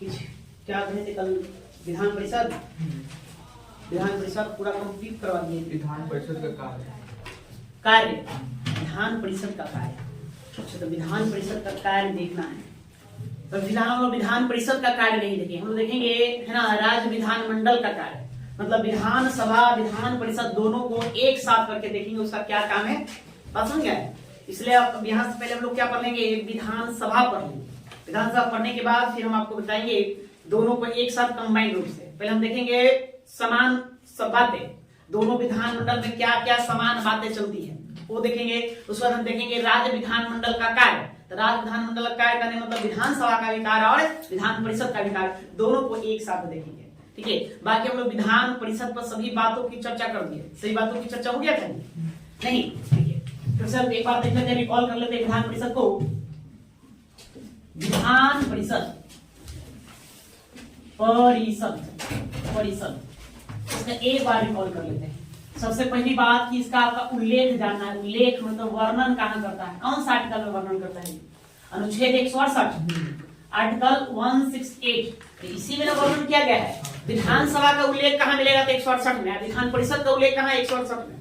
क्या कहे थे कल विधान परिषद पूरा कंप्लीट करवा दिए। विधान परिषद का कार्य विधान परिषद का कार्य। अच्छा, तो विधान परिषद का कार्य देखना है। तो फिलहाल हम लोग विधान परिषद का कार्य नहीं देखेंगे, हम लोग देखेंगे है ना राज्य विधानमंडल का कार्य। मतलब विधान सभा विधान परिषद दोनों को एक साथ करके देखेंगे, उसका क्या काम है बात समझ गए। इसलिए अब यहाँ से पहले हम लोग क्या पढ़ लेंगे, विधानसभा पढ़ लेंगे। विधानसभा पढ़ने के बाद फिर हम आपको बताएंगे दोनों को एक साथ कंबाइंड रूप से। पहले हम देखेंगे समान बातें, दोनों विधानमंडल में क्या क्या समान बातें चलती है वो देखेंगे। उसके बाद हम देखेंगे राज्य विधानमंडल का कार्य। तो राज्य विधानमंडल का कार्य करने मतलब विधानसभा का भी कार्य और विधान परिषद का भी कार्य, दोनों को एक साथ देखेंगे। ठीक है, बाकी हम लोग विधान परिषद पर सभी बातों की चर्चा कर दिए। सभी बातों की चर्चा हो गया था नहीं? ठीक है, तो सर एक बार देख लेते हैं, रिकॉल कर लेते हैं विधान परिषद को। विधान परिषद इसका एक बार रिकॉल कर लेते हैं। सबसे पहली बात कि इसका आपका उल्लेख जानना है। उल्लेख मतलब वर्णन कहाँ करता है, कौन सा आर्टिकल में वर्णन करता है? अनुच्छेद 168 आर्टिकल 168, इसी में वर्णन किया गया है। विधानसभा का उल्लेख कहाँ मिलेगा? तो 168 में। विधान परिषद का उल्लेख कहाँ? 168 में।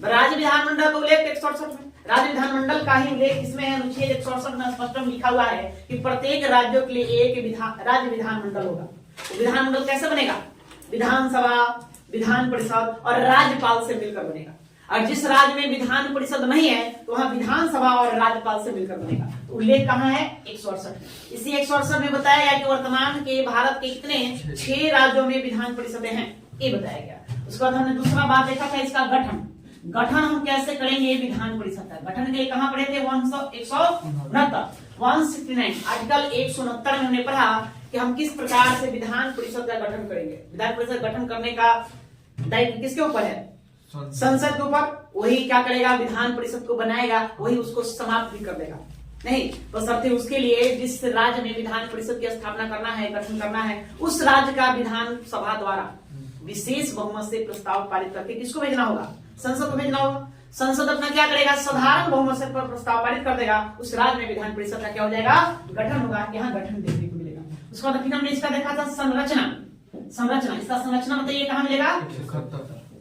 राज्य विधानमंडल का उल्लेख 168 में। राज्य विधानमंडल का ही उल्लेख इसमें अनुच्छेद 168 में स्पष्ट लिखा हुआ है कि प्रत्येक राज्यों के लिए एक राज्य विधानमंडल होगा। विधानमंडल कैसे बनेगा? विधानसभा, विधान परिषद और राज्यपाल से मिलकर बनेगा। और जिस राज्य में विधान परिषद नहीं है तो वहां विधानसभा और राज्यपाल से मिलकर बनेगा। तो उल्लेख कहाँ है? 168 में। इसी 168 में बताया गया कि वर्तमान के भारत के कितने 6 राज्यों में विधान परिषदें हैं, ये बताया गया। उसके बाद हमने दूसरा बात देखा था इसका गठन हम कैसे करेंगे विधान परिषद का गठन के लिए। कहाँ पढ़े थे? 169 आर्टिकल 169 में हमने पढ़ा कि हम किस प्रकार से विधान परिषद का गठन करेंगे। विधान परिषद गठन करने का दायित्व किसके ऊपर है? संसद के ऊपर। वही क्या करेगा? विधान परिषद को बनाएगा, वही उसको समाप्त भी कर देगा। नहीं तो शर्त उसके लिए जिस राज्य में विधान परिषद की स्थापना करना है, गठन करना है, उस राज्य का विधान सभा द्वारा विशेष बहुमत से प्रस्ताव पारित करके किसको भेजना होगा? संसद को भेजना होगा। संसद अपना क्या करेगा? साधारण बहुमत से प्रस्ताव पारित कर देगा। उस राज्य में विधान परिषद का क्या हो जाएगा? गठन होगा। यहाँ गठन देखने को मिलेगा। उसके बाद फिर हमने इसका देखा था संरचना। इसका संरचना बताइए कहाँ मिलेगा?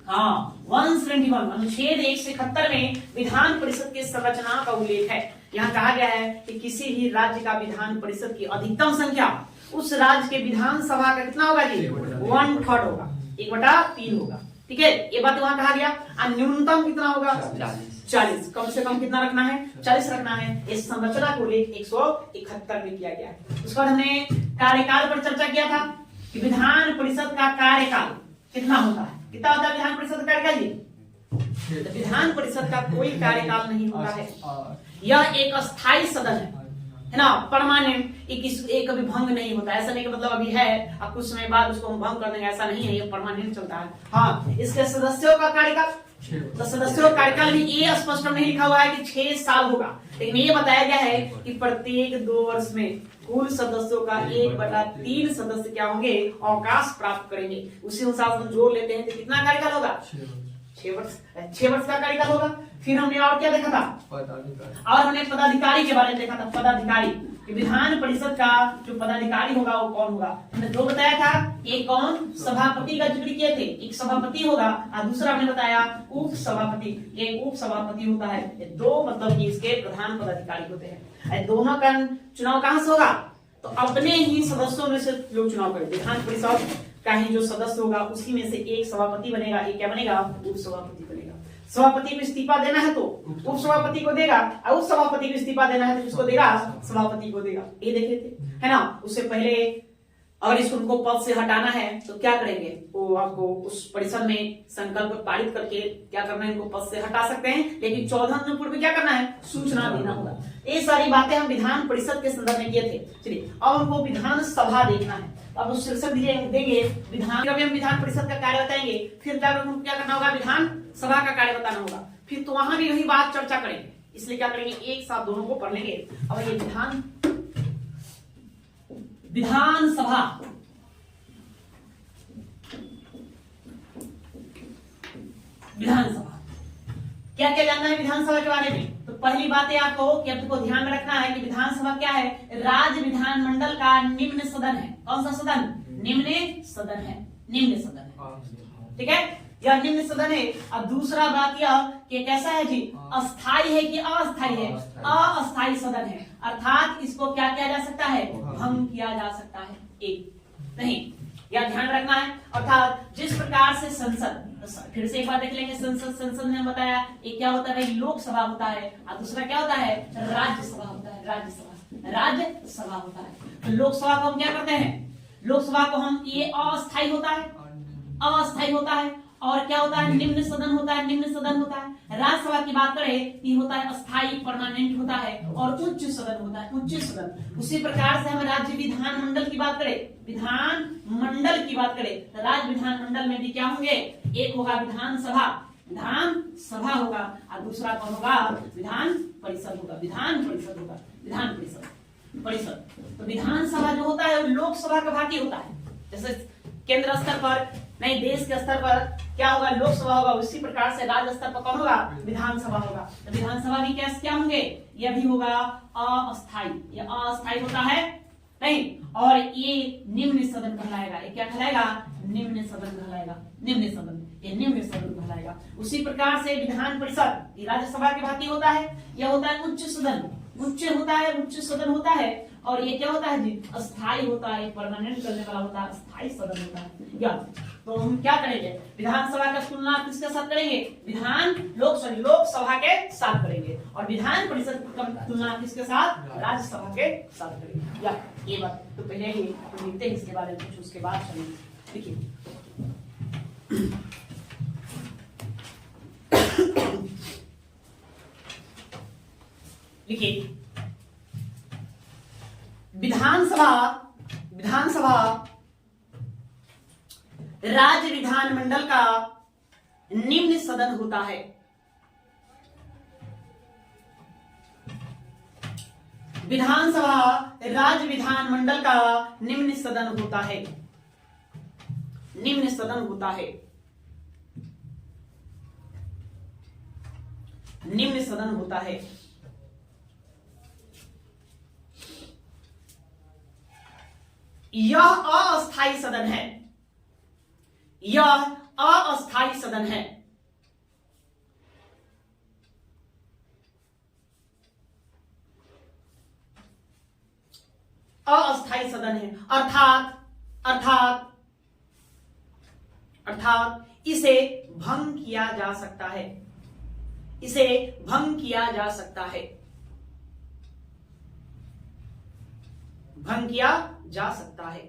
हाँ, 171 अनुच्छेद 171 में विधान परिषद की संरचना का उल्लेख है। यहाँ कहा गया है कि किसी भी राज्य का विधान परिषद की अधिकतम संख्या उस राज्य के विधानसभा का कितना होगा जी? 1/3 होगा, 1/3 होगा। ठीक है, ये बात वहां कहा गया। न्यूनतम कितना होगा? 40। कम से कम कितना रखना है? 40 रखना है। इस संरचना को उल्लेख 171 में किया गया है। उसके बाद हमने कार्यकाल पर चर्चा किया था कि विधान परिषद का कार्यकाल कितना होता है? कितना होता है विधान परिषद का कार्यकाल? तो विधान परिषद का कोई कार्यकाल नहीं होता है। यह एक अस्थायी सदन है ना, परमानेंट। एक कभी भंग नहीं होता। ऐसा नहीं कि मतलब अभी है अब कुछ समय बाद उसको हम भंग कर देंगे, ऐसा नहीं है। ये परमानेंट चलता है। हाँ, इसके सदस्यों का कार्यकाल, तो सदस्यों का कार्यकाल भी ये स्पष्ट नहीं लिखा हुआ है कि 6 साल होगा, लेकिन ये बताया गया है कि प्रत्येक 2 वर्ष में कुल सदस्यों का 1/3 सदस्य क्या होंगे? अवकाश प्राप्त करेंगे। उसी अनुसार हम जोड़ लेते हैं तो कितना कार्यकाल होगा? 6 वर्ष का कार्यकाल होगा। फिर हमने और क्या देखा था? और हमने पदाधिकारी के बारे में देखा था। पदाधिकारी विधान परिषद का जो पदाधिकारी होगा वो कौन होगा? हमने 2 बताया था। एक कौन? सभापति का जिक्र किए थे। एक सभापति होगा और दूसरा हमने बताया उप सभापति। एक उप सभापति होता है। 2 मतलब कि इसके प्रधान पदाधिकारी होते हैं। दोनों का चुनाव कहां से होगा? तो अपने ही सदस्यों में से लोग चुनाव करेंगे। विधान परिषद का ही जो सदस्य होगा उसी में से एक सभापति बनेगा। एक क्या बनेगा? उप सभापति बनेगा। सभापति को इस्तीफा देना है तो उप सभापति को देगा, और उप सभापति को इस्तीफा देना है तो किसको देगा? सभापति को देगा। ये देखे थे है ना। उससे पहले अगर इसको उनको पद से हटाना है तो क्या करेंगे? वो आपको उस परिषद में संकल्प पारित करके क्या करना है? इनको पद से हटा सकते हैं, लेकिन 14 दिन पूर्व क्या करना है? सूचना देना होगा। ये सारी बातें हम विधान परिषद के संदर्भ में किए थे। चलिए अब हमको विधान सभा देखना है। अब उस शीर्षक देंगे विधान, हम विधान परिषद का कार्य बताएंगे। फिर क्या करना होगा? विधान सभा का कार्य बताना होगा। फिर तो वहां भी वही बात चर्चा करेंगे। इसलिए क्या करेंगे? एक साथ दोनों को पढ़ लेंगे। अब ये विधानसभा क्या क्या जानना है विधानसभा के बारे में? तो पहली बात है आपको कि आपको ध्यान में रखना है कि विधानसभा क्या है, राज्य विधानमंडल का निम्न सदन है। कौन सा सदन? निम्न सदन है, निम्न सदन है, ठीक है, यह निम्न सदन है। अब दूसरा बात यह कि कैसा है जी, अस्थाई है कि अस्थाई है? अस्थाई सदन है, अर्थात इसको क्या किया जा सकता है, भंग किया जा सकता है, एक नहीं, यह ध्यान रखना है। अर्थात जिस प्रकार से संसद, फिर से एक बार देख लेंगे, संसद ने बताया एक क्या होता है, लोकसभा होता है, और दूसरा क्या होता है, राज्यसभा होता है, राज्यसभा होता है। तो लोकसभा को हम क्या करते हैं, लोकसभा को हम, ये अस्थाई होता है, अस्थाई होता है, और क्या होता है, निम्न सदन होता है, निम्न सदन होता है। राज्यसभा की बात करें ये होता है अस्थाई, परमानेंट होता है, और उच्च सदन होता है, उच्च सदन। उसी प्रकार से हम राज्य विधानमंडल की बात करें, विधान मंडल की बात करें, तो राज्य विधानमंडल में भी क्या होंगे, एक होगा विधानसभा, विधानसभा होगा, और दूसरा कौन होगा, विधान परिषद होगा, विधान परिषद होगा, विधान परिषद। तो विधानसभा जो होता है लोकसभा का भागी होता है। जैसे केंद्र स्तर पर, नहीं देश के स्तर पर क्या होगा, लोकसभा होगा, उसी प्रकार से राज्य स्तर पर कौन होगा, विधानसभा होगा। तो विधानसभा भी क्या होंगे, यह भी होगा अस्थाई, यह अस्थाई होता है नहीं, और ये निम्न सदन कहलाएगा, ये क्या कहलाएगा, निम्न सदन कहलाएगा, निम्न सदन, ये निम्न सदन कहलाएगा। उसी प्रकार से विधान परिषद ये राज्यसभा के भांति होता है, यह होता है उच्च सदन, उच्च होता है, उच्च सदन होता है, और ये क्या होता है जी, अस्थाई होता है, परमानेंट करने वाला होता है, अस्थाई सदन होता है। या तो हम क्या करेंगे, विधानसभा का तुलना किसके साथ करेंगे, लोकसभा के साथ करेंगे, और विधान परिषद की तुलना किसके साथ, राज्यसभा के साथ करेंगे। या ये बात तो पहले ही लिखते हैं इसके बारे में कुछ, उसके बाद चलेंगे। देखिए लिखिए, विधानसभा राज्य विधानमंडल का निम्न सदन होता है। विधानसभा राज्य विधानमंडल का निम्न सदन होता है, निम्न सदन होता है, निम्न सदन होता है। यह अस्थाई सदन है, यह अस्थाई सदन है। अस्थाई सदन है, अर्थात इसे भंग किया जा सकता है, इसे भंग किया जा सकता है, भंग किया जा सकता है।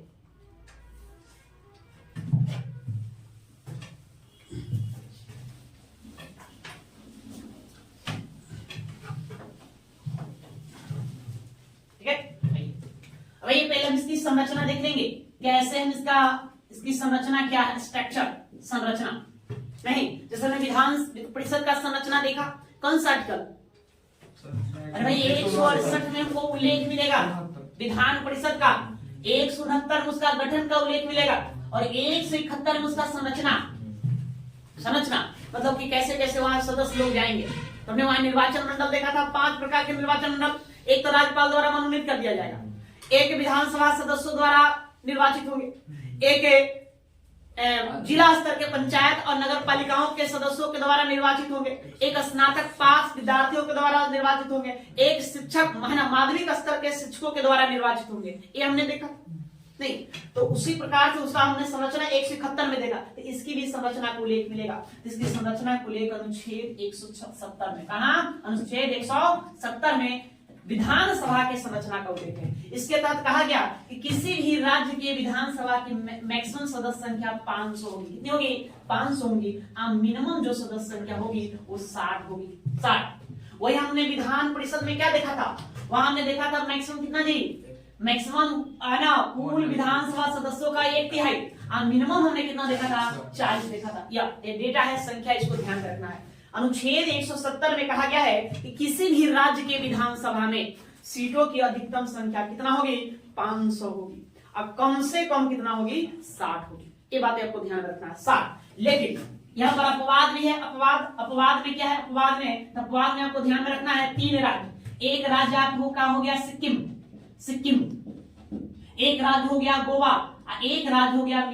ठीक है, अब ये पहले हम इसकी संरचना देख लेंगे, कैसे हम इसकी संरचना क्या है, स्ट्रक्चर, संरचना नहीं। जैसे हमने विधान परिषद का संरचना देखा, कौन सा आर्टिकल, अरे भाई 168 में हमको उल्लेख मिलेगा विधान परिषद का, 169 में उसका गठन का उल्लेख मिलेगा, और 171 में उसका संरचना मतलब कि कैसे कैसे वहां सदस्य लोग जाएंगे। तो हमने वहां निर्वाचन मंडल देखा था, 5 प्रकार के निर्वाचन मंडल। एक तो राज्यपाल द्वारा मनोनीत कर दिया जाएगा, एक विधानसभा सदस्यों द्वारा निर्वाचित होंगे, एक जिला स्तर के पंचायत और नगर पालिकाओं के सदस्यों के द्वारा निर्वाचित होंगे, एक स्नातक पास विद्यार्थियों के द्वारा निर्वाचित होंगे, एक शिक्षक माध्यमिक स्तर के शिक्षकों के द्वारा निर्वाचित होंगे। ये हमने देखा नहीं, तो उसी प्रकार से उसका हमने संरचना 171 में देखा, तो इसकी भी संरचना को उल्लेख मिलेगा। इसकी संरचना को लेकर अनुच्छेद 170 में, कहा अनुच्छेद 170 में विधानसभा के संरचना का उल्लेख है। इसके तहत कहा गया कि किसी भी राज्य के विधानसभा की मैक्सिमम सदस्य संख्या 500 होगी। कितनी होगी, 500 होगी। मिनिमम जो सदस्य संख्या होगी वो 60 होगी, 60। वही हमने विधान परिषद में क्या देखा था, वहां हमने देखा था मैक्सिमम कितना जी, मैक्सिमम है ना, कुल विधानसभा सदस्यों का 1/3। मिनिमम हमने कितना देखा था, 40 देखा था। या ये डेटा है, संख्या, इसको ध्यान रखना है। अनुच्छेद 170 में कहा गया है कि किसी भी राज्य के विधानसभा में सीटों की अधिकतम संख्या कितना होगी, 500 होगी। अब कम से कम कितना होगी, 60 होगी। ये बातें आपको ध्यान रखना है, 60। यहाँ पर अपवाद भी है। अपवाद में क्या है? अपवाद में आपको ध्यान में रखना है 3 राज्य। एक राज्य आपको क्या हो गया? सिक्किम। एक राज्य हो गया गोवा, एक राज्य हो गया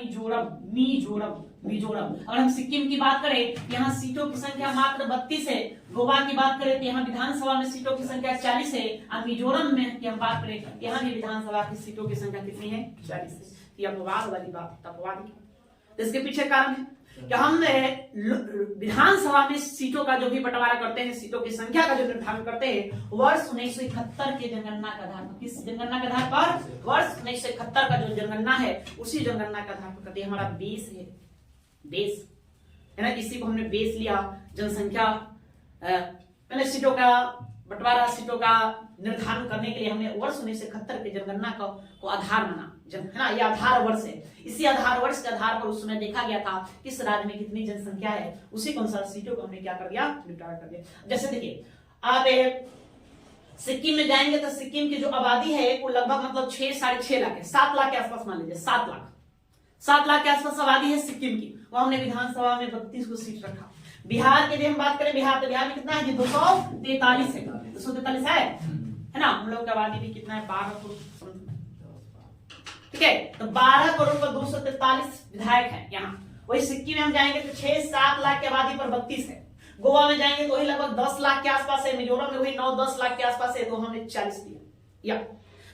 मिजोरम। अगर हम सिक्किम की बात करें, यहाँ सीटों की संख्या मात्र 32 है। गोवा की बात करें तो यहाँ विधानसभा में सीटों की संख्या 40 है। और मिजोरम में की हम बात करें, यहाँ भी विधानसभा की सीटों की संख्या कितनी है? 40 है। ये अपवाद वाली बात, अपवाद तो इसके पीछे कारण है कि हम विधानसभा में सीटों का जो भी बंटवारा करते हैं, सीटों की संख्या का जो निर्धारण करते हैं, वर्ष 1971 के जनगणना के आधार पर। किस जनगणना के आधार पर? वर्ष 1971 का जो जनगणना है, उसी जनगणना के आधार पर करते हैं। हमारा बेस है ना, इसी को हमने बेस लिया। जनसंख्या पहले सीटों का बंटवारा, सीटों का निर्धारण करने के लिए हमने वर्ष 1971 के जनगणना को आधार माना, है ना। ये आधार वर्ष है। इसी आधार वर्ष के आधार पर उस समय देखा गया था किस राज्य में कितनी जनसंख्या है, उसी के अनुसार सीटों को हमने क्या कर दिया? निपटारा कर दिया। जैसे देखिए, आप सिक्किम में जाएंगे तो सिक्किम की जो आबादी है वो लगभग मतलब 6-6.5 लाख है। 7 लाख के आसपास मान लीजिए, 7 लाख के आसपास आबादी है सिक्किम की। वहां हमने विधानसभा में 32 को सीट रखा। बिहार के लिए हम बात करें, बिहार में कितना है? 243 है। 243 है ना। हम लोग की आबादी भी कितना है? 12 करोड़। ठीक है, तो 12 करोड़ पर 243 विधायक है यहाँ। वही सिक्किम में हम जाएंगे तो 6-7 लाख की आबादी पर 32 है। गोवा में जाएंगे तो वही लगभग 10 लाख के आसपास है। मिजोरम में वही 9-10 लाख के आसपास है, तो हमने 40 दिया।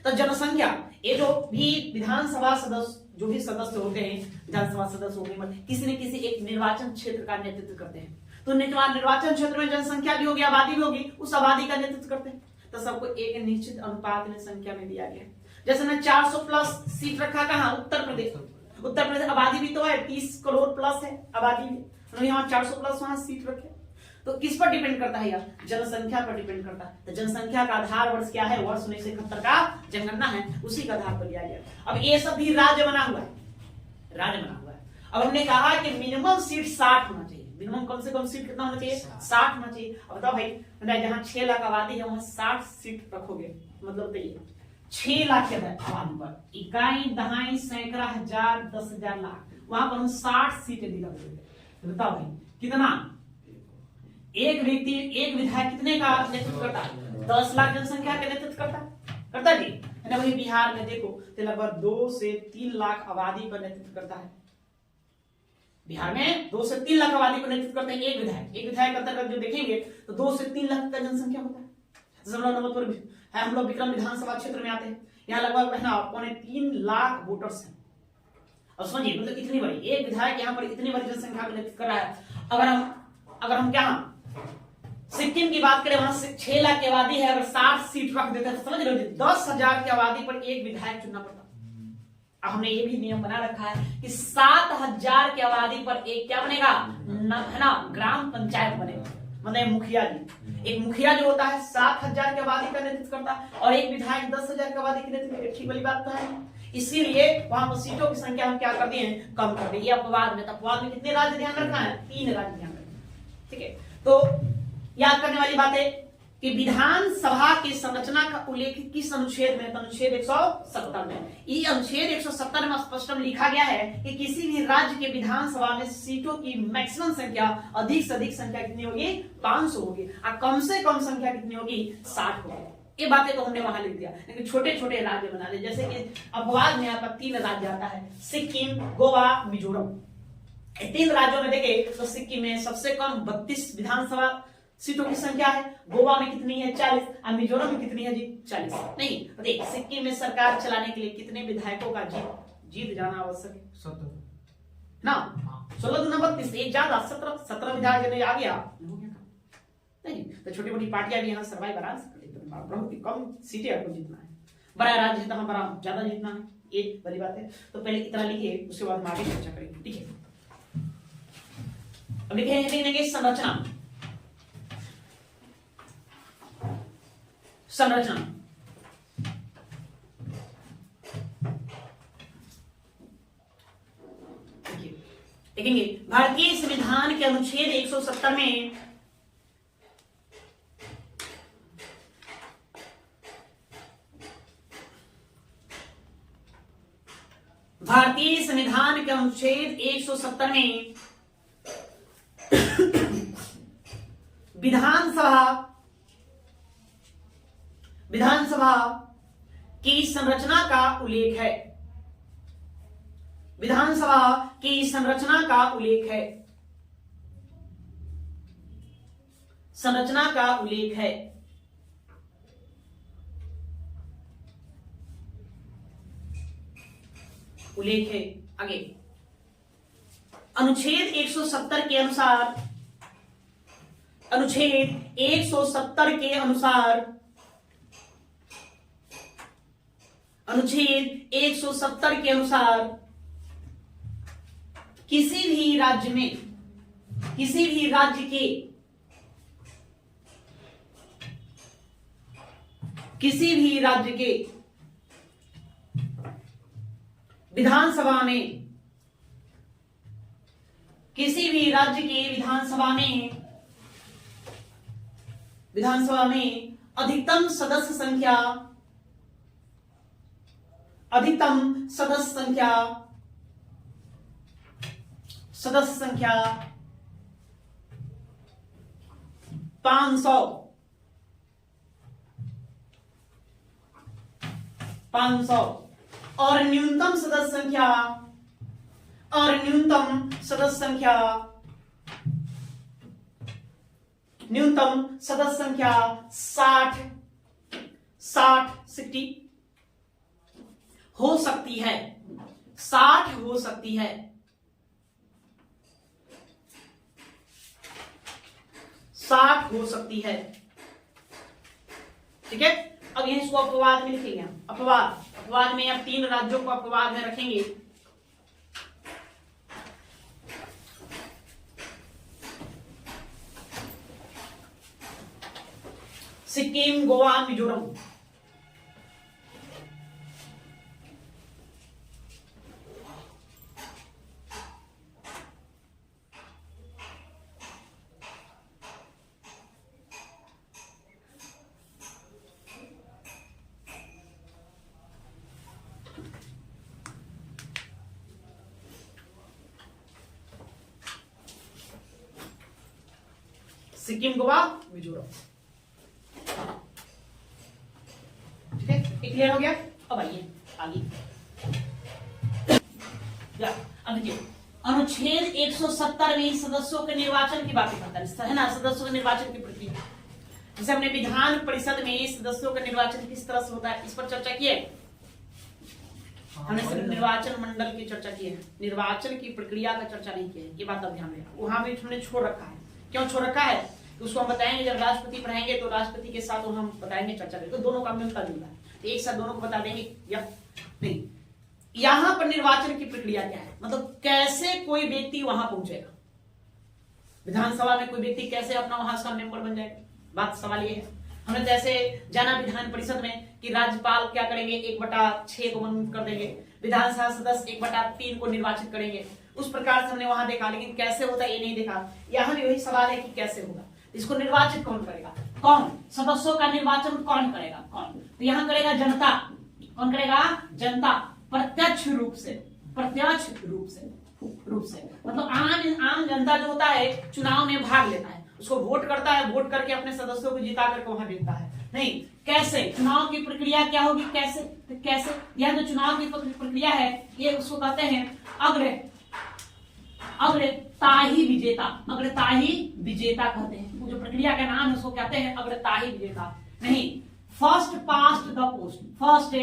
तो जनसंख्या, ये जो भी विधानसभा सदस्य, जो भी सदस्य होते हैं, विधानसभा सदस्य होंगे, किसी न किसी एक निर्वाचन क्षेत्र का नेतृत्व करते हैं। तो निर्वाचन क्षेत्र में जनसंख्या भी होगी, आबादी भी होगी, उस आबादी का नेतृत्व करते हैं। तो सबको एक निश्चित अनुपात में संख्या में दिया गया। जैसे ना 400 प्लस सीट रखा कहाँ? उत्तर प्रदेश आबादी भी तो है, 30 करोड़ प्लस है आबादी भी, तो यहाँ 400 प्लस वहां सीट रखे। तो किस पर डिपेंड करता है यार? जनसंख्या पर डिपेंड करता है। तो जनसंख्या का आधार वर्ष क्या है? वर्ष 1971 का जनगणना है, उसी का आधार पर लिया गया। अब ये सब भी राज्य बना हुआ है। अब हमने कहा कि मिनिमम सीट 60 होना चाहिए। मिनिमम कम से कम सीट कितना होना चाहिए? 60 होना चाहिए। अब बताओ भाई, जहाँ 6 लाख आबादी है वहां 60 सीट रखोगे, मतलब तो ये 6 लाख के आबादी पर इकाई, दहाई, सैकड़ा, हजार, 10,000 लाख, वहां पर हम 60 सीटें दिला देंगे। तो बताओ भाई कितना? एक व्यक्ति, एक विधायक कितने का नेतृत्व करता है? 10 लाख जनसंख्या का नेतृत्व करता जी, है ना। वही बिहार में देखो तो लगभग 2 से 3 लाख आबादी पर नेतृत्व करता है। बिहार में 2 से 3 लाख आबादी पर नेतृत्व करते हैं एक विधायक अंतर्गत जो देखेंगे तो 2 से 3 लाख का जनसंख्या होता है। हम लोग विक्रम विधानसभा क्षेत्र में आते हैं, यहाँ लगभग 3 लाख वोटर्स हैं। अब समझिए, मतलब इतनी बड़ी एक विधायक यहाँ पर इतनी बड़ी जनसंख्या का नेतृत्व कर रहा है। अगर हम क्या सिक्किम की बात करें, वहां से 6 लाख की आबादी है, अगर 60 सीट रख देते हैं तो समझ रहे हो 10,000 की आबादी पर एक विधायक चुनना पड़ता। अब हमने ये भी नियम बना रखा है कि 7,000 की आबादी पर एक क्या बनेगा? है ना, ग्राम पंचायत बनेगा। मतलब मुखिया जी, एक मुखिया जो होता है 7,000 की आबादी का नेतृत्व करता है, और एक विधायक 10,000 की आबादी का नेतृत्व। ठीक वाली बात तो है। इसीलिए वहां पर सीटों की संख्या हम क्या कर दिए? कम कर दी। अपवाद में कितने राज्य ध्यान रखना है? 3 राज्य ध्यान रखना है। ठीक है, तो याद करने वाली बात है कि विधानसभा की संरचना का उल्लेख किस अनुच्छेद में? अनुच्छेद 170 में। ये अनुच्छेद 170 में स्पष्ट लिखा गया है कि किसी भी राज्य के विधानसभा में सीटों की मैक्सिमम संख्या, अधिक से अधिक संख्या कितनी होगी? 500 होगी, और कम से कम संख्या कितनी होगी? 60 होगी। ये बातें तो हमने वहां लिख दिया, लेकिन छोटे छोटे राज्य बना दिए। जैसे कि अपवाद में यहाँ पर 3 राज्य आता है, सिक्किम, गोवा, मिजोरम। 3 राज्यों में देखे तो सिक्किम में सबसे कम 32 विधानसभा सीटों की संख्या है। गोवा में कितनी है? 40। और मिजोरम में कितनी है जी? 40 नहीं। देख, सिक्किम में सरकार चलाने के लिए कितने विधायकों का जीत जाना आवश्यक है? 17 ना, 16 दूना 32, एक ज्यादा 17 विधायक आ गया नहीं। तो छोटी मोटी पार्टियां भी यहाँ सर्वाइव करा सकती है। बहुत ही कम सीटें आपको जीतना है। बड़ा राज्य है तो हम बड़ा ज्यादा जीतना है, ये बड़ी बात है। तो पहले इतना लिखिए, उसके बाद हम आगे चर्चा करेंगे। ठीक है, अब लिखेंगे संरचना। देखेंगे भारतीय संविधान के अनुच्छेद 170 में भारतीय संविधान के अनुच्छेद 170 में विधानसभा की संरचना का उल्लेख है। विधानसभा की संरचना का उल्लेख है। संरचना का उल्लेख है। उल्लेख है। आगे अनुच्छेद 170 के अनुसार, अनुच्छेद 170 के अनुसार, अनुच्छेद 170 के अनुसार किसी भी राज्य में, किसी भी राज्य के, किसी भी राज्य के विधानसभा में, किसी भी राज्य के विधानसभा में, विधानसभा में अधिकतम सदस्य संख्या, अधिकतम सदस्य संख्या, सदस्य संख्या 500, 500 और न्यूनतम सदस्य संख्या, और न्यूनतम सदस्य संख्या, न्यूनतम सदस्य संख्या 60 हो सकती है, 60 हो सकती है, 60 हो सकती है। ठीक है, अब यही इसको अपवाद में लिखेंगे हम। अपवाद, अपवाद में अब 3 राज्यों को अपवाद में रखेंगे। सिक्किम, गोवा, मिजोरम। सिक्किम, गोवा, मिजोरम। ठीक है, क्लियर हो गया। अब आइए आगे। अब देखिए अनुच्छेद 170 में सदस्यों के निर्वाचन की बातें करता है ना, सदस्यों के निर्वाचन की प्रक्रिया। जैसे हमने विधान परिषद में सदस्यों का निर्वाचन किस तरह से होता है, इस पर चर्चा की है। हमने सिर्फ निर्वाचन मंडल की चर्चा की है, निर्वाचन की प्रक्रिया का चर्चा नहीं की है। ये बात आप ध्यान रखना, वहां भी हमने छोड़ रखा है। क्यों छोड़ रखा है, उसको हम बताएंगे जब राष्ट्रपति पढ़ाएंगे, तो राष्ट्रपति के साथ हम बताएंगे, चर्चा करेंगे। तो दोनों का मिलता जुलता है, तो एक साथ दोनों को बता देंगे या नहीं। यहां पर निर्वाचन की प्रक्रिया क्या है, मतलब कैसे कोई व्यक्ति वहां पहुंचेगा, विधानसभा में कोई व्यक्ति कैसे अपना वहां का मेंबर बन जाएगा। बात सवाल ये है। हमने जैसे जाना विधान परिषद में कि राज्यपाल क्या करेंगे, 1/6 को मनोनीत कर देंगे, विधानसभा सदस्य 1/3 को निर्वाचित करेंगे। उस प्रकार से हमने वहां देखा, लेकिन कैसे होता है ये नहीं देखा। यहाँ भी वही सवाल है कि कैसे होगा, इसको निर्वाचित कौन करेगा, कौन सदस्यों का निर्वाचन कौन करेगा, कौन, तो यहाँ करेगा जनता। कौन करेगा, जनता, प्रत्यक्ष रूप से, प्रत्यक्ष रूप से मतलब आम जनता जो होता है चुनाव में भाग लेता है, उसको वोट करता है, वोट करके अपने सदस्यों को जिता करके वहां भेजता है। नहीं, कैसे चुनाव की प्रक्रिया क्या होगी, कैसे, तो कैसे यह जो चुनाव की प्रक्रिया है ये उसको कहते हैं अग्रताही विजेता, अग्रताही विजेता कहते हैं। वो जो प्रक्रिया का नाम है उसको कहते हैं अग्रताही विजेता। नहीं, first past the post, first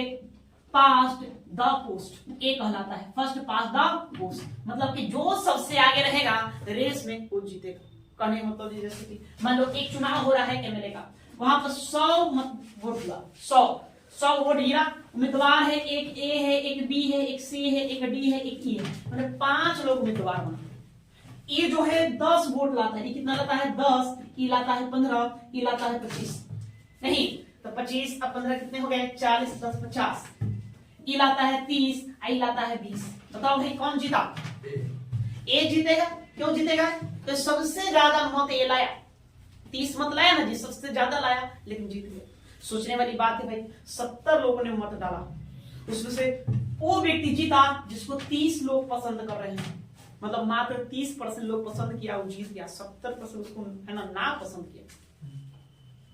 past the post एक कहलाता है, फर्स्ट पास्ट द पोस्ट, मतलब कि जो सबसे आगे रहेगा रेस में वो जीतेगा। कहने का मतलब जैसे कि मान लो एक चुनाव हो रहा है एमएलए का, वहां पर 100 वोट हुआ, 100 वोट गिरा, उम्मीदवार है, एक ए है, एक बी है, एक सी है, एक डी है, एक ई है, मतलब 5 लोग उम्मीदवार बना। ये जो है 10 वोट लाता है, ये कितना लाता है 10, ये लाता है 15, ये लाता है 25, नहीं तो 25 अब 15 कितने हो गए 40, 10 50, ये लाता है 30, आई लाता है 20। बताओ भाई कौन जीता, ए जीतेगा। क्यों जीतेगा, तो सबसे ज्यादा मत ये लाया, 30 मत लाया ना जी, सबसे ज्यादा लाया लेकिन जीत गया। सोचने वाली बात है भाई, 70 लोगों ने मत डाला, उसमें से वो व्यक्ति जीता जिसको 30 लोग पसंद कर रहे हैं, मतलब मात्र 30% लोग पसंद किया, वो जीत गया। 70% उसको है ना पसंद किया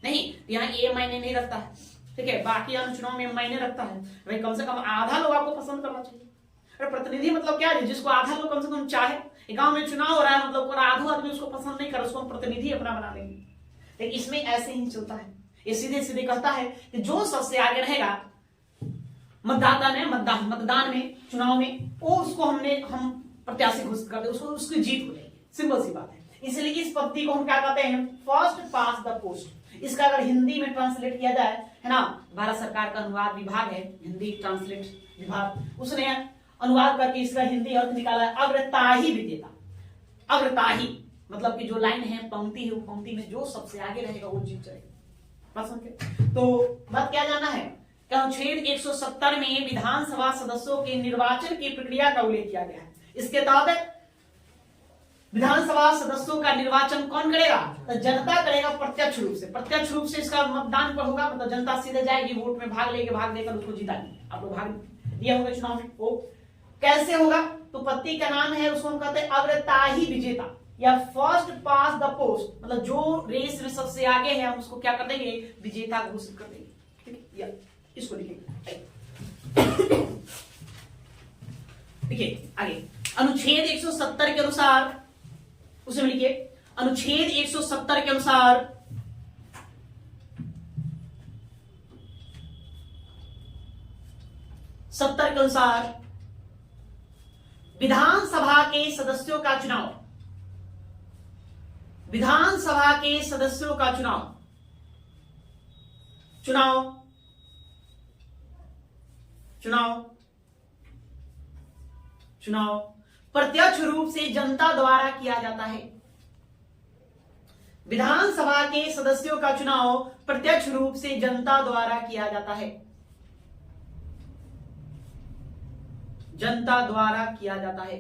नहीं। यहाँ ये मायने नहीं रखता है, ठीक है। बाकी चुनाव में मायने रखता है, भाई कम से कम आधा लोग आपको पसंद करना चाहिए। अरे प्रतिनिधि मतलब क्या है, जिसको आधा लोग कम से कम चाहे। गांव में चुनाव हो रहा है, मतलब आधा आदमी उसको पसंद नहीं कर, उसको हम प्रतिनिधि अपना बना देंगे। लेकिन इसमें ऐसे ही चलता है, ये सीधे सीधे कहता है कि जो सबसे आगे रहेगा मतदान में, चुनाव में, वो उसको हम प्रत्याशी घोषित कर दे, उसको उसकी जीत हो जाएगी। सिंपल सी बात है। इसलिए इस पद्धति को हम क्या कहते हैं, फर्स्ट पास द पोस्ट। इसका अगर हिंदी में ट्रांसलेट किया जाए, है ना, भारत सरकार का अनुवाद विभाग है, हिंदी ट्रांसलेट विभाग, उसने अनुवाद करके इसका हिंदी अर्थ निकाला है अग्रताही विजेता। अग्रताही मतलब कि जो लाइन है, पंक्ति है, वो पंक्ति में जो सबसे आगे रहेगा वो जीत जाएगा। तो बात क्या जाना है, अनुच्छेद 170 में विधानसभा सदस्यों के निर्वाचन की प्रक्रिया का उल्लेख किया गया है। इसके तहत विधानसभा सदस्यों का निर्वाचन कौन करेगा, तो जनता करेगा प्रत्यक्ष रूप से। प्रत्यक्ष रूप से इसका मतदान पर होगा, मतलब जनता सीधे जाएगी, वोट में भाग देकर उसको जिताएगी। आप लोग भाग दिया होगा चुनाव में। वो कैसे होगा, तो पत्ती का नाम है, उसको हम कहते हैं अग्रताही विजेता या फर्स्ट पास द पोस्ट। मतलब जो रेस में सबसे आगे है, हम उसको क्या कर देंगे, विजेता घोषित कर देंगे। ठीक है, इसको लिखेंगे। देखिए आगे, अनुच्छेद 170 के अनुसार, उसे लिखिए, अनुच्छेद 170 के अनुसार विधानसभा के सदस्यों का चुनाव, विधानसभा के सदस्यों का चुनाव प्रत्यक्ष रूप से जनता द्वारा किया जाता है। विधानसभा के सदस्यों का चुनाव प्रत्यक्ष रूप से जनता द्वारा किया जाता है। जनता द्वारा किया जाता है।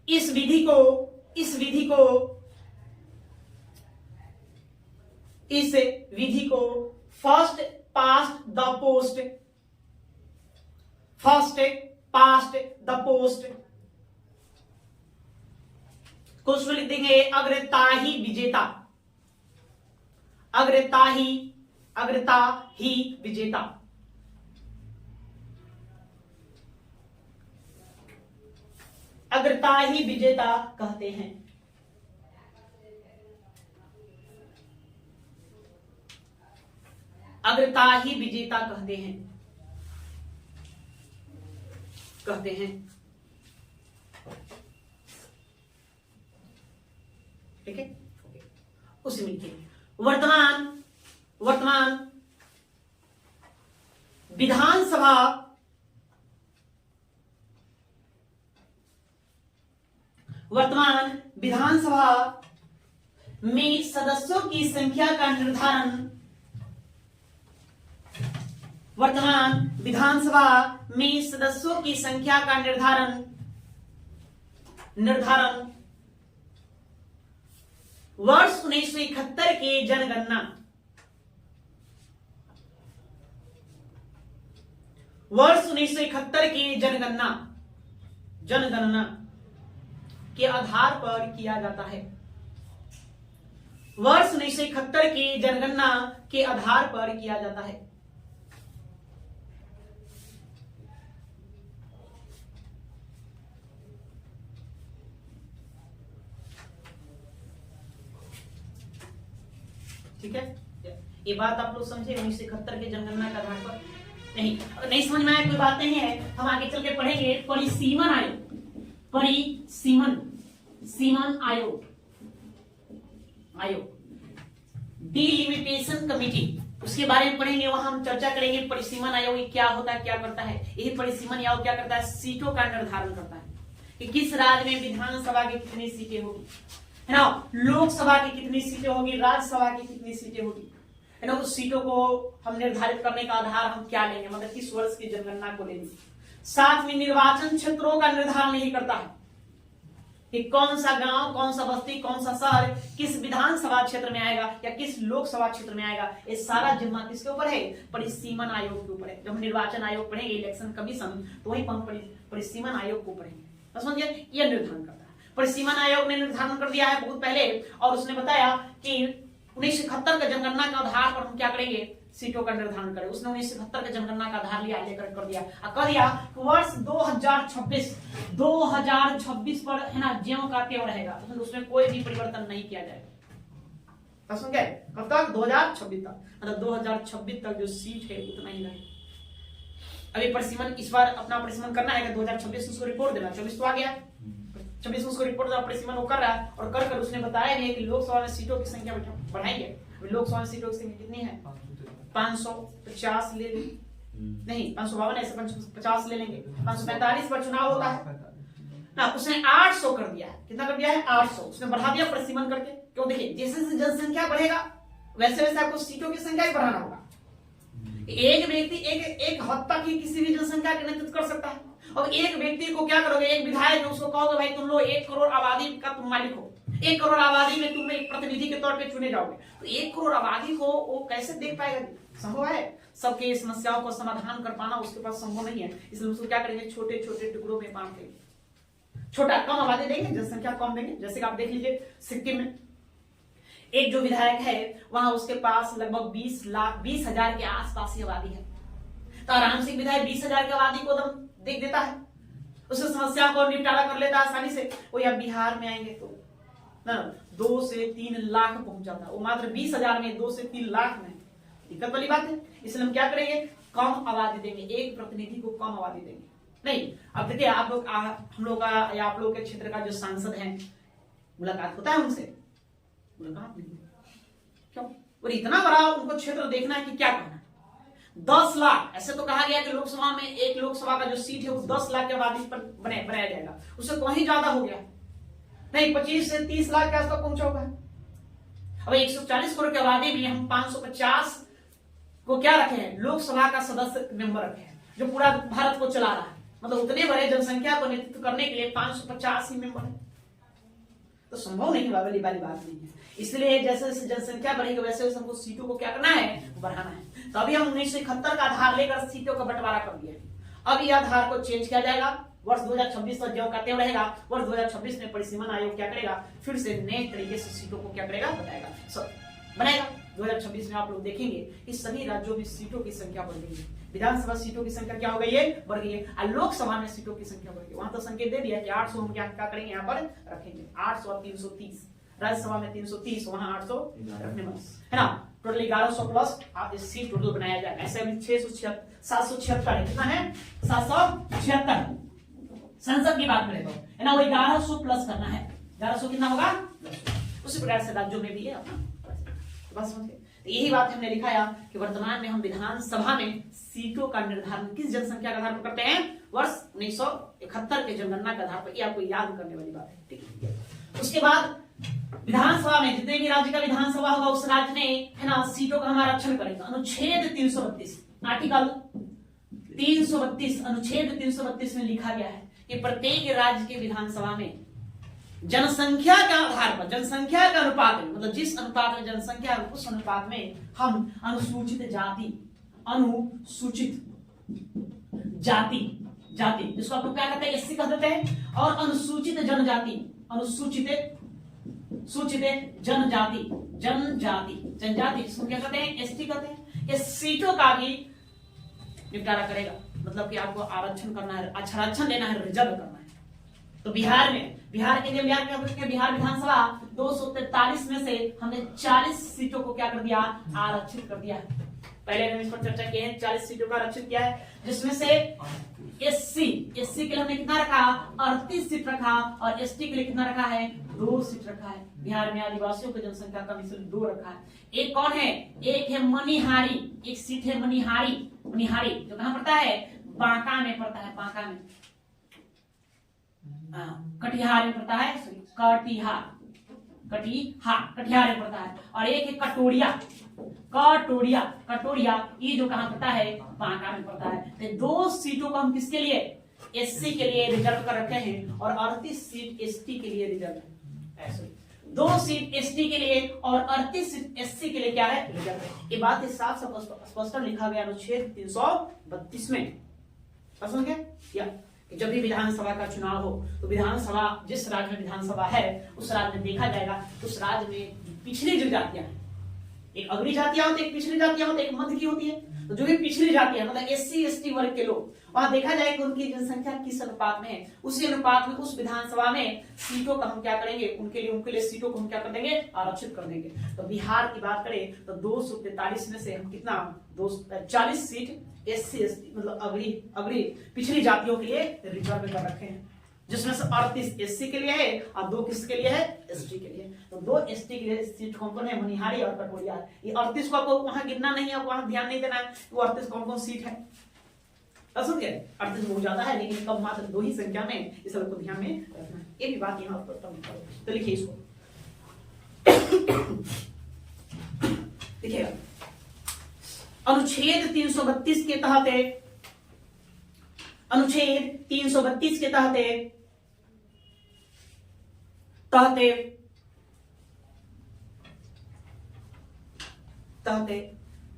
इस विधि को फर्स्ट पास्ट द पोस्ट को लिख देंगे अग्रताही विजेता। अग्रताही विजेता। अग्रताही विजेता कहते हैं। अग्रताही विजेता कहते हैं। ठीक है, उसी में वर्तमान विधानसभा में सदस्यों की संख्या का निर्धारण, वर्तमान विधानसभा में सदस्यों की संख्या का निर्धारण वर्ष 1971 के जनगणना, वर्ष 1971 की जनगणना के आधार पर किया जाता है। वर्ष 1971 की जनगणना के आधार पर किया जाता है। ठीक है, ये बात आप लोग समझे। 1971 के जनगणना के आधार पर नहीं समझ में आया कोई बात नहीं है, हम आगे चल के पढ़ेंगे। परिसीमन आयोग, डिलिमिटेशन कमेटी, उसके बारे में पढ़ेंगे। वहां हम चर्चा करेंगे परिसीमन आयोग क्या होता है, क्या करता है। यही परिसीमन आयोग क्या करता है, सीटों का निर्धारण करता है कि किस राज्य में विधानसभा की कितनी सीटें होगी, है ना, लोकसभा की कितनी सीटें होगी, राज्यसभा की कितनी सीटें होगी, है ना। उस सीटों को हम निर्धारित करने का आधार हम क्या लेंगे, मतलब किस वर्ष की जनगणना को लेंगे। साथ में निर्वाचन क्षेत्रों का निर्धारण नहीं करता है, कि कौन सा गांव, कौन सा बस्ती, कौन सा शहर किस विधानसभा क्षेत्र में आएगा या किस लोकसभा क्षेत्र में आएगा, ये सारा जिम्मा किसके ऊपर है? परिसीमन आयोग के ऊपर है। जब हम निर्वाचन आयोग पढ़ेंगे, इलेक्शन कमीशन, तो वही हम परिसीमन आयोग को पढ़ेंगे। समझिए, यह निर्धारण करता है। परिसीमन आयोग ने निर्धारण कर दिया है बहुत पहले, और उसने बताया कि 1971 का जनगणना के आधार पर हम क्या करेंगे? सीटों का निर्धारण करें। उसने 1971 के जनगणना का आधार लिया, लेकर कर दिया वर्ष 2026 पर है ना ज्यों का त्यों रहेगा, तो उसमें कोई भी परिवर्तन नहीं किया जाएगा। समझ गए? कब तक? 2026 तक, मतलब 2026 तक जो सीट है उतना ही रहेगा। अभी परिसीमन इस बार अपना परिसीमन करना है कि 2026 उसको रिपोर्ट देना। 24 तो आ गया, 26 में उसको रिपोर्ट देना, परिसीमन वो कर रहा है, और कर उसने बताया नहीं कि लोकसभा में सीटों की संख्या बढ़ाएंगे। लोकसभा में सीटों की संख्या कितनी है? 550 ले लेंगे, नहीं 552 ऐसे 50 ले लेंगे। 545 पर चुनाव होता है ना, उसने 800 कर दिया है। कितना कर दिया है? 800 उसने बढ़ा दिया परिसीमन करके। क्यों? देखिए, जैसे जैसे जनसंख्या बढ़ेगा वैसे वैसे आपको सीटों की संख्या ही बढ़ाना होगा। एक व्यक्ति एक हद तक ही किसी भी जनसंख्या का नेतृत्व कर सकता है। और एक व्यक्ति को क्या करोगे? एक विधायक, उसको कहोगे भाई तुम लोग 1 करोड़ आबादी का तुम मालिक हो, 1 करोड़ आबादी में तुम एक प्रतिनिधि के तौर पे चुने जाओगे, तो 1 करोड़ आबादी को वो कैसे देख पाएगा? संभव है? सबके समस्याओं को समाधान कर पाना उसके पास संभव नहीं है। इसलिए उसको क्या करेंगे? छोटे छोटे टुकड़ों में बांट देंगे, छोटा कम आबादी देंगे, जनसंख्या कम देंगे। जैसे कि आप देख लीजिए सिक्किम में एक जो विधायक है, वहां उसके पास लगभग 20,000 के आसपास ही आबादी है, तो आराम से विधायक 20,000 की आबादी को देख देता है, उसकी समस्या को निपटारा कर लेता है आसानी से। वो या बिहार में आएंगे तो 2 से 3 लाख पहुंच जाता है, वो मात्र 20,000 में 2 से 3 लाख में, दिक्कत वाली बात है। इसलिए हम क्या करेंगे? कम आबादी देंगे, एक प्रतिनिधि को कम आबादी देंगे। नहीं, अब देखिए आप लोग, हम लोग का या आप लोग के क्षेत्र का जो सांसद है, मुलाकात होता है उनसे? मुलाकात नहीं। क्यों? और इतना बड़ा उनको क्षेत्र देखना है कि क्या कहना है? 10 लाख, ऐसे तो कहा गया कि लोकसभा में एक लोकसभा का जो सीट है वो 10 लाख की आबादी पर बनाया जाएगा, उससे कहीं ज्यादा हो गया नहीं, 25 से 30 लाख के आसपास पहुंचा होगा। अब 140 करोड़ की आबादी में हम 550 को क्या रखे हैं? लोकसभा का सदस्य मेंबर रखे हैं, जो पूरा भारत को चला रहा है। मतलब उतने बड़े जनसंख्या को नेतृत्व करने के लिए 550 ही मेंबर है, तो संभव नहीं वाली बात नहीं है। इसलिए जैसे जैसे जनसंख्या बढ़ेगी वैसे वैसे हमको सीटों को क्या करना है? बढ़ाना है। तो अभी हम 1971 का आधार लेकर सीटों का बंटवारा कर दिया। अब यह आधार को चेंज किया जाएगा, वर्ष 2026 तक ज्यों का त्यों रहेगा। वर्ष 2026 में परिसीमन आयोग क्या करेगा? फिर से नए तरीके से सीटों को क्या करेगा? बनाएगा। 2026 में आप लोग देखेंगे कि सभी राज्यों में सीटों की संख्या बढ़ गई है। विधानसभा सीटों की संख्या क्या हो गई है? बढ़ गई है। और लोकसभा में सीटों की संख्या बढ़ गई। वहां तो संकेत दे दिया कि 800 हम क्या करेंगे? यहाँ पर रखेंगे 800 और 330। राज्यसभा में 330, वहां 800 रखने में, है ना। टोटल 1100 प्लस आप सीट टोटल बनाया जाएगा। ऐसे अभी 776 है। कितना है? 776। संसद की बात करें तो, है ना, वो 1100 प्लस करना है। 1100 कितना होगा? उसी प्रकार से राज्यों में भी है अपना। बस समझिए, तो यही बात हमने लिखाया कि वर्तमान में हम विधानसभा में सीटों का निर्धारण किस जनसंख्या के आधार पर करते हैं? वर्ष 1971 के जनगणना के आधार पर। ये आपको याद करने वाली बात है, ठीक है। उसके बाद विधानसभा में जितने भी राज्य का विधानसभा होगा उस राज्य में, है ना, सीटों का हम आरक्षण करेगा। अनुच्छेद 332 आर्टिकल 332 अनुच्छेद 332 में लिखा गया है कि प्रत्येक राज्य के विधानसभा में जनसंख्या के आधार पर, जनसंख्या के अनुपात में, मतलब जिस अनुपात में जनसंख्या है उस अनुपात में हम अनुसूचित जाति जिसको आप लोग क्या कहते हैं? एससी कह देते हैं। और अनुसूचित जनजाति, सूचित जनजाति जिसको क्या कहते हैं? एसटी कहते हैं। ये सीटों का भी निपटारा करेगा। मतलब कि आपको आरक्षण करना है, आरक्षण लेना है, रिजर्व करना है। तो बिहार के लिए बिहार विधानसभा 243 में से हमने 40 सीटों को क्या कर दिया? आरक्षित कर दिया है। पहले हमने इस पर चर्चा की है, 40 सीटों का आरक्षित किया है, जिसमें से एससी के लिए हमने कितना रखा? 38 सीट रखा। और एसटी के लिए कितना रखा है? 2 सीट रखा है। बिहार में आदिवासियों की जनसंख्या का मिश्रण 2 रखा है। एक कौन है? एक है मनिहारी, एक सीट है मनिहारी जो कहां पड़ता है? बांका में पड़ता है। बांका में, कटिहार में पड़ता है, कटिहार में पड़ता है। और एक है कटोरिया ये जो कहां पड़ता है? बांका में पड़ता है। तो 2 सीटों को हम किसके लिए? एससी के लिए रिजर्व कर रखे हैं और 38 सीट एसटी के लिए रिजर्व है। ऐसे 2 सीट एसटी के लिए और 38 सीट एससी के लिए क्या है, रिजर्व है। ये बात इस साफ स्पष्ट लिखा गया अनुच्छेद 332 में। समझ गए? या जब भी विधानसभा का चुनाव हो तो विधानसभा, जिस राज्य में विधानसभा है उस राज्य में देखा जाएगा, उस राज्य में पिछड़ी जो जातियां हैं, एक अग्रणी जातियां होती है, एक पिछड़ी जातियां होती है, एक मध्य की होती है। तो जो भी पिछड़ी जाति है मतलब एससी एसटी वर्ग के लोग, वहां देखा जाए कि उनकी जनसंख्या किस अनुपात में है, उसी अनुपात में उस विधानसभा में सीटों का हम क्या करेंगे, उनके लिए सीटों को हम क्या कर देंगे, आरक्षित कर देंगे। तो बिहार की बात करें तो 243 में से हम कितना 40 सीट एससी एसटी मतलब अग्रणी पिछड़ी जातियों के लिए रिजर्व कर रखे हैं, जिसमें से 38 एससी के लिए है और 2 किसके लिए है, एसटी के लिए। तो 2 एसटी के लिए सीट कौन-कौन है, मनिहारी और कटोरिया। ये 38 को आपको वहां गिनना नहीं है, वहां ध्यान नहीं देना है वो 38 कौन-कौन सीट है। समझ गए? 38 बहुत ज्यादा है लेकिन कम मात्र 2 ही संख्या में, इस सबको ध्यान में रखना है। ये भी बात यहां पर तो लिखिए इसको। देखिएगा अनुच्छेद 332 के तहत अनुच्छेद 332 के तहत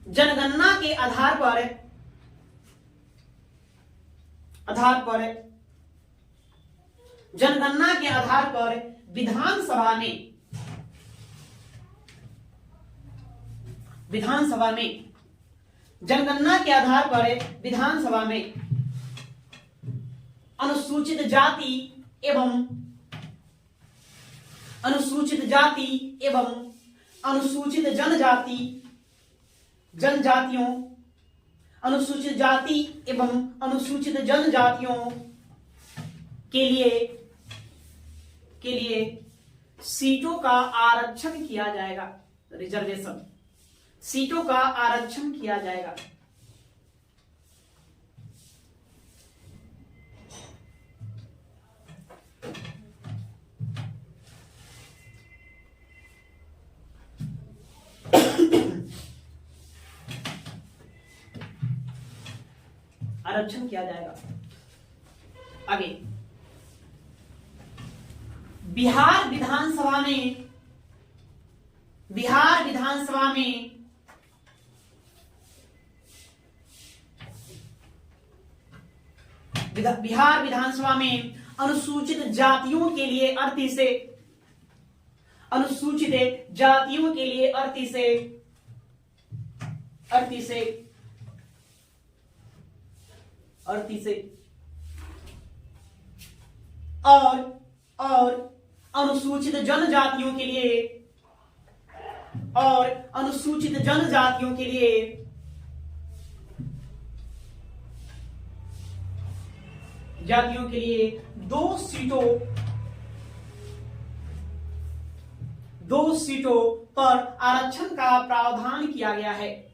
जनगणना के आधार पर जनगणना के आधार पर विधानसभा में जनगणना के आधार पर विधानसभा में अनुसूचित जाति एवं अनुसूचित जनजातियों अनुसूचित जाति एवं अनुसूचित जनजातियों के लिए सीटों का आरक्षण किया जाएगा। रिजर्वेशन सीटों का आरक्षण किया जाएगा। आरक्षण किया जाएगा। आगे बिहार विधानसभा में बिहार विधानसभा में अनुसूचित जातियों के लिए 38 अनुसूचित जातियों के लिए 38 और अनुसूचित जनजातियों के लिए जातियों के लिए 2 सीटों पर आरक्षण का प्रावधान किया गया है।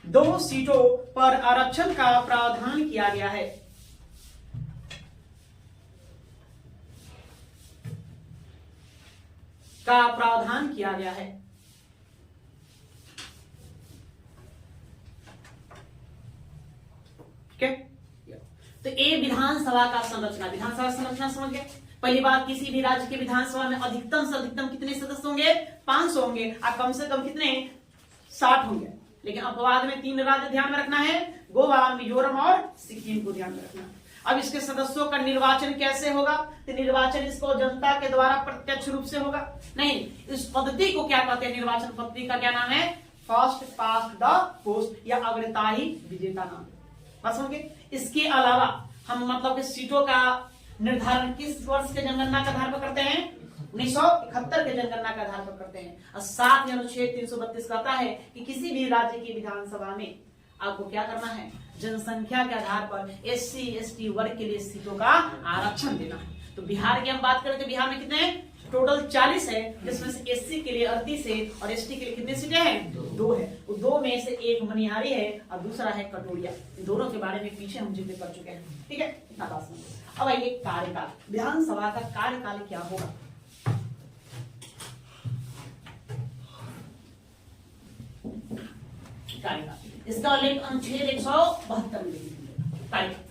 2 सीटों पर आरक्षण का प्रावधान किया गया है। ठीक है, तो ये विधानसभा का संरचना समझ गए। पहली बात, किसी भी राज्य के विधानसभा में अधिकतम से अधिकतम कितने सदस्य होंगे, 500 होंगे और कम से कम कितने 60 होंगे। लेकिन अपवाद में 3 राज्य ध्यान में रखना है, गोवा, मिजोरम और सिक्किम को ध्यान में रखना। अब इसके सदस्यों का निर्वाचन कैसे होगा, तो निर्वाचन इसको जनता के द्वारा प्रत्यक्ष रूप से होगा नहीं, इस पद्धति को क्या कहते हैं, निर्वाचन पद्धति का क्या नाम है, फर्स्ट पास्ट द पोस्ट या अग्रताही विजेता नाम। बस होंगे। इसके अलावा हम मतलब सीटों का निर्धारण किस वर्ष के जनगणना के आधार पर करते हैं, 1971 के जनगणना के आधार पर करते हैं। और साथ ही अनुच्छेद 332 कहता है कि किसी भी राज्य की विधानसभा में आपको क्या करना है, जनसंख्या के आधार पर एससी एसटी वर्ग के लिए सीटों का आरक्षण देना है। तो बिहार की हम बात करें तो बिहार में कितने टोटल 40 है, जिसमें से एससी के लिए 38 है और एसटी के लिए कितने सीटें हैं, 2 है। वो 2 में से एक मनिहारी है और दूसरा है कटोरिया। इन दोनों के बारे में पीछे हम जिक्र कर चुके हैं। ठीक है, इतना बात समझो। अब आइए कार्यकाल, विधानसभा का कार्यकाल क्या होगा। कार्यकाल इसका उल्लेख अनुच्छेद 172 में लिखेंगे। कार्यकाल।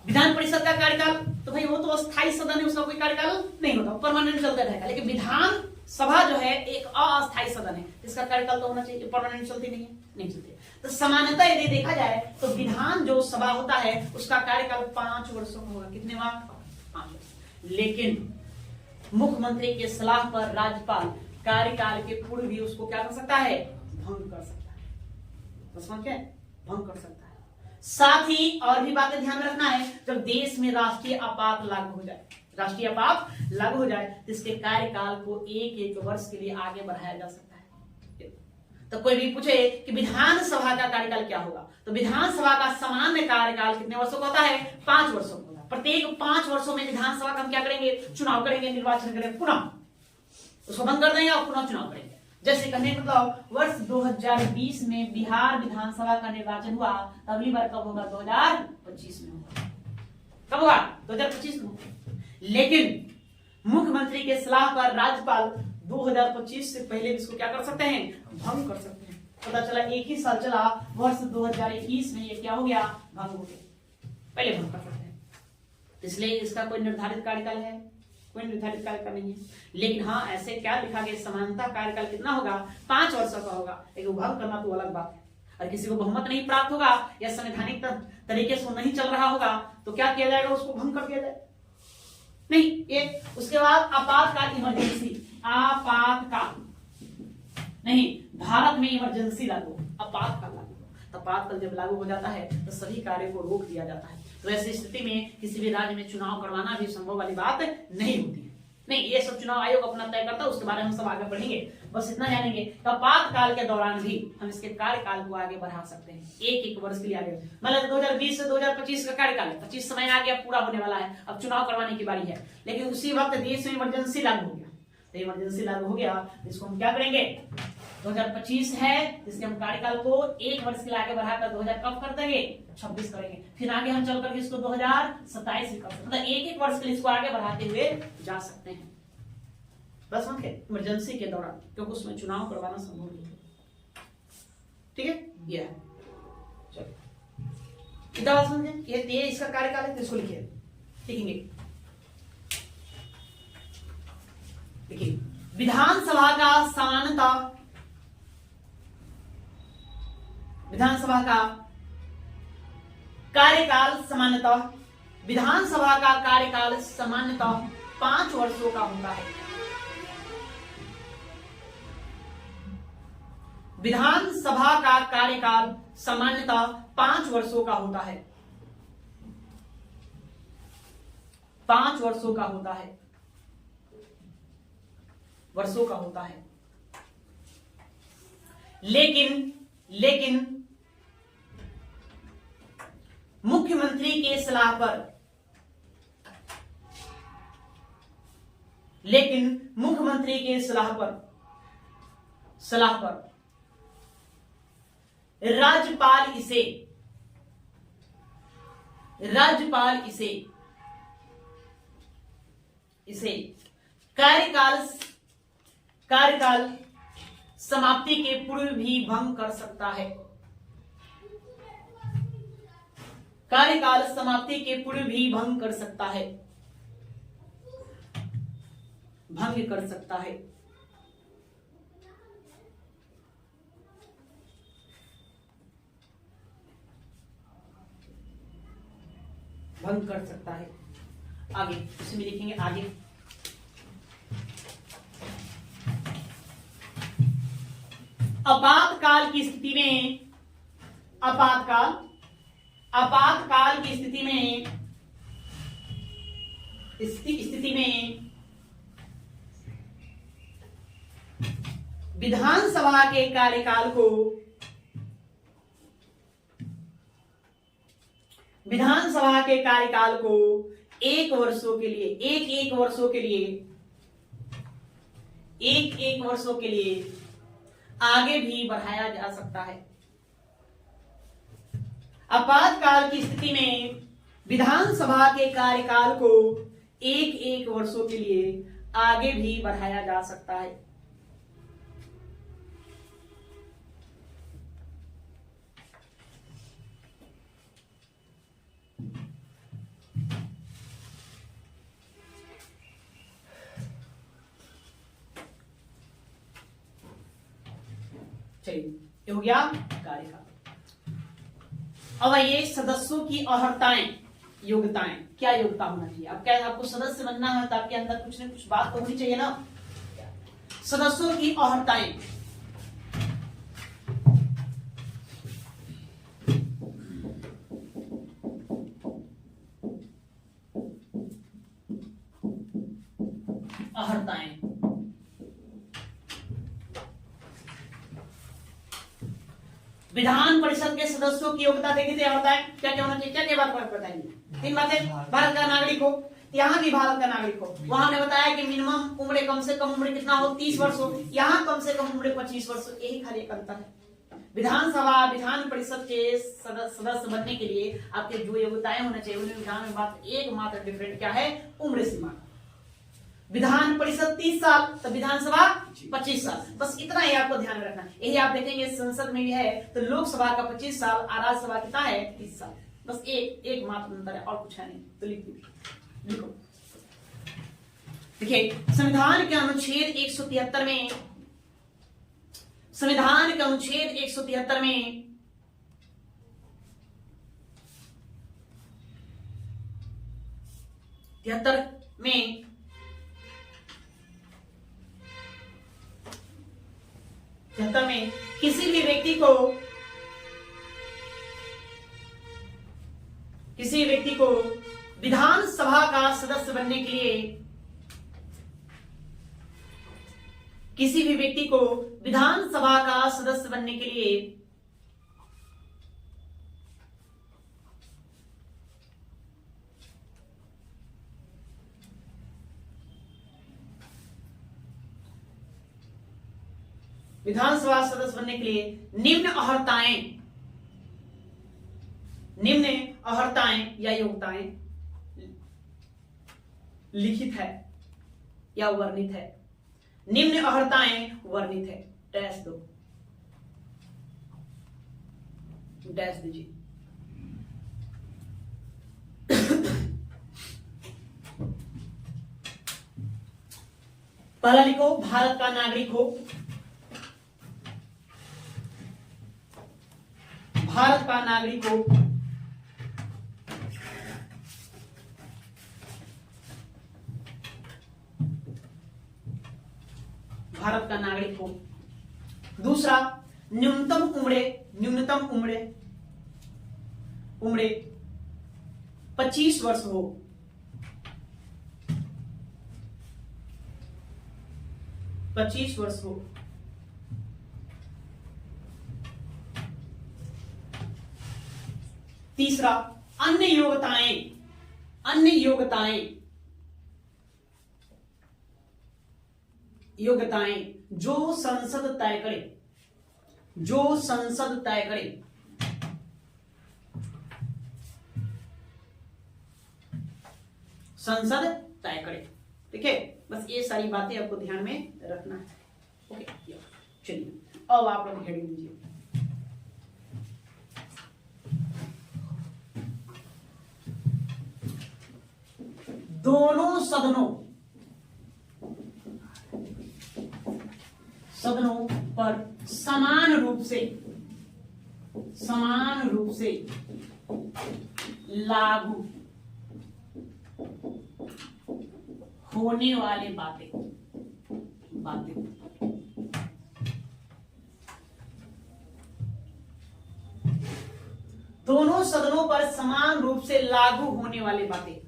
विधान परिषद का कार्यकाल तो भाई वो तो अस्थायी सदन है, उसका कोई कार्यकाल नहीं होता, परमानेंट चलता रहेगा। लेकिन विधान सभा जो है एक अस्थायी सदन है, इसका कार्यकाल तो होना चाहिए, परमानेंट चलती नहीं चलती। तो सामान्यतः यदि देखा जाए तो विधान जो सभा होता है उसका कार्यकाल 5 वर्षों का होगा। कितने माह? 5 वर्ष। लेकिन मुख्यमंत्री के सलाह पर राज्यपाल कार्यकाल के पूर्व भी उसको क्या कर सकता है? भंग कर सकता है। बस क्या भंग कर सकता है। साथ ही और भी बातें ध्यान रखना है, जब देश में राष्ट्रीय आपात लागू हो जाए, राष्ट्रीय आपात लागू हो जाए तो इसके कार्यकाल को एक वर्ष के लिए आगे बढ़ाया जा सकता है। तो कोई भी पूछे कि विधानसभा का कार्यकाल क्या होगा, तो विधानसभा का सामान्य कार्यकाल कितने वर्षों का होता है? 5 वर्षों का होता है। प्रत्येक 5 वर्षों में विधानसभा का हम क्या करेंगे? चुनाव करेंगे, निर्वाचन करेंगे, पुनः उसको बंद कर देंगे और पुनः चुनाव करेंगे। जैसे कहने का मतलब वर्ष 2020 में बिहार विधानसभा का निर्वाचन हुआ, अगली बार कब होगा? 2025 में होगा। कब होगा? 2025 में। लेकिन मुख्यमंत्री के सलाह पर राज्यपाल 2025 से पहले इसको क्या कर सकते हैं? भंग कर सकते हैं। पता चला एक ही साल चला, वर्ष 2021 में ये क्या हो गया? भंग हो गया। पहले भंग कर सकते हैं, इसलिए इसका कोई निर्धारित कार्यकाल है? कोई निर्धारित कार्यकाल नहीं है। लेकिन हाँ, ऐसे क्या लिखा गया? सामान्यतः कार्यकाल कितना होगा? 5 वर्षों का होगा। लेकिन भंग करना तो अलग बात है। और किसी को बहुमत नहीं प्राप्त होगा या संवैधानिक तरीके से नहीं चल रहा होगा तो क्या किया जाएगा? उसको भंग कर दिया जाए नहीं। एक उसके बाद आपातकाल, इमरजेंसी। आपातकाल नहीं, भारत में इमरजेंसी लागू, आपातकाल लागू। आपातकाल जब लागू हो जाता है तो सभी कार्यों को रोक दिया जाता है। तो ऐसी स्थिति में किसी भी राज्य में चुनाव करवाना भी संभव वाली बात नहीं होती है। नहीं, ये सब चुनाव आयोग अपना तय करता है, उसके बारे में हम सब आगे बढ़ेंगे। बस इतना जानेंगे तो आपातकाल के दौरान भी हम इसके कार्यकाल को आगे बढ़ा सकते हैं, एक वर्ष के लिए आगे। मतलब 2020 से 2025 का कार्यकाल है, 25 समय आ गया, पूरा होने वाला है, अब चुनाव करवाने की बारी है। लेकिन उसी वक्त देश में इमरजेंसी लागू हो गया, तो इमरजेंसी लागू हो गया, इसको हम क्या करेंगे? 2025 है, इसके हम कार्यकाल को 1 वर्ष के लिए आगे बढ़ाकर 2000 कब कर देंगे? 26 करेंगे। फिर आगे हम चल करके इसको 2027 कर सकते, मतलब एक वर्ष के लिए इसको आगे बढ़ाते हुए जा सकते हैं। बस समझ गए? इमरजेंसी के दौरान, क्योंकि उसमें चुनाव करवाना संभव नहीं है। ठीक है, ये है। चलो कितना बात समझे? ये इसका कार्यकाल है, तो इसको लिखिए, लिखेंगे। देखिए, विधानसभा का सामान्यतः, विधानसभा का कार्यकाल सामान्यतः, विधानसभा का कार्यकाल सामान्यतः 5 वर्षों का होता है। विधानसभा का कार्यकाल सामान्यतः 5 वर्षों का होता है। 5 वर्षों का होता है, वर्षों का होता है। लेकिन मुख्यमंत्री के सलाह पर, मुख्यमंत्री के सलाह पर राज्यपाल इसे कार्यकाल समाप्ति के पूर्व भी भंग कर सकता है। कार्यकाल समाप्ति के पूर्व भी भंग कर सकता है, भंग कर सकता है। भंग कर सकता है। आगे उसमें लिखेंगे, आगे आपातकाल की स्थिति में, आपातकाल की स्थिति में विधानसभा के कार्यकाल को, विधानसभा के कार्यकाल को 1 वर्षों के लिए, एक वर्षों के लिए आगे भी बढ़ाया जा सकता है। आपातकाल की स्थिति में विधानसभा के कार्यकाल को 1 वर्षों के लिए आगे भी बढ़ाया जा सकता है। चलिए ये हो गया कार्यकाल। अब आइए सदस्यों की अर्हताएं, योग्यताएं। क्या योग्यता होना चाहिए? अब क्या आपको सदस्य बनना है तो आपके अंदर कुछ न कुछ बात तो होनी चाहिए ना। सदस्यों की अर्हताएं, अर्हताएं। विधान परिषद के सदस्यों की योग्यता देखी थी, अर्हताएं क्या क्या होना चाहिए, क्या क्या बात बताएंगे? तीन बातें। भारत का नागरिक हो, यहाँ भी भारत का नागरिक हो। वहां ने बताया कि मिनिमम उम्र, कम से कम उम्र कितना हो, 30 वर्ष हो। यहाँ कम से कम उम्र 25 वर्ष हो। यही खाली एक अंतर है। विधानसभा, विधान परिषद के सदस्य बनने के लिए आपके जो योग्यताएं होना चाहिए उनमें विधान में बात एकमात्र डिफरेंट क्या है, उम्र सीमा। विधान परिषद 30 साल तो विधानसभा 25 साल, बस इतना ही आपको ध्यान में रखना। यही आप देखेंगे संसद में भी है तो लोकसभा का 25 साल और राज्यसभा कितना है, 30 साल। बस एक मात्र अंतर है और कुछ है नहीं। तो लिखो। देखिए संविधान के अनुच्छेद 173 में, संविधान के अनुच्छेद 173 में किसी भी व्यक्ति को विधानसभा का सदस्य बनने के लिए, किसी भी व्यक्ति को विधानसभा का सदस्य बनने के लिए निम्न अर्हताएं या योग्यताएं लिखित है या वर्णित है। निम्न अर्हताएं वर्णित है, डैश दो, डैश दीजिए। पहला लिखो, भारत का नागरिक हो, भारत का नागरिक हो, भारत का नागरिक हो। दूसरा, न्यूनतम उम्र 25 वर्ष हो। तीसरा, अन्य योग्यताएं जो संसद तय करे, ठीक है। बस ये सारी बातें आपको ध्यान में रखना है। ओके, चलिए अब आप लोग हेडिंग दीजिए। दोनों सदनों पर समान रूप से लागू होने वाले बातें। दोनों सदनों पर समान रूप से लागू होने वाली बातें।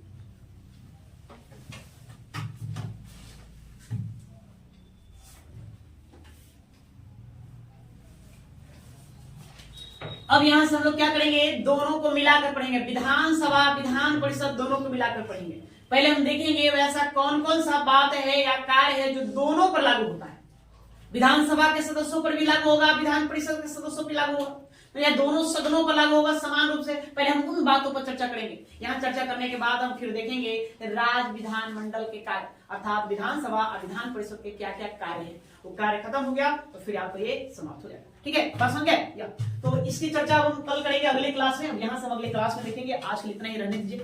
अब यहां से हम लोग क्या करेंगे, दोनों को मिलाकर पढ़ेंगे। विधानसभा, विधान परिषद दोनों को मिलाकर पढ़ेंगे। पहले हम देखेंगे वैसा कौन कौन सा बात है या कार्य है जो दोनों पर लागू होता है। विधानसभा के सदस्यों पर भी लागू होगा, विधान परिषद के सदस्यों पर लागू होगा, या दोनों सदनों पर लागू होगा समान रूप से। पहले हम उन बातों पर चर्चा करेंगे। यहाँ चर्चा करने के बाद हम फिर देखेंगे राज्य विधानमंडल के कार्य, अर्थात विधानसभा और विधान परिषद के क्या क्या कार्य है। वो कार्य खत्म हो गया तो फिर आपको ये समाप्त हो जाएगा। ठीक है, बात समझ गए? तो इसकी चर्चा हम कल करेंगे अगले क्लास में। अब यहाँ से हम अगले क्लास में देखेंगे। आज के लिए इतना ही रहने दीजिए।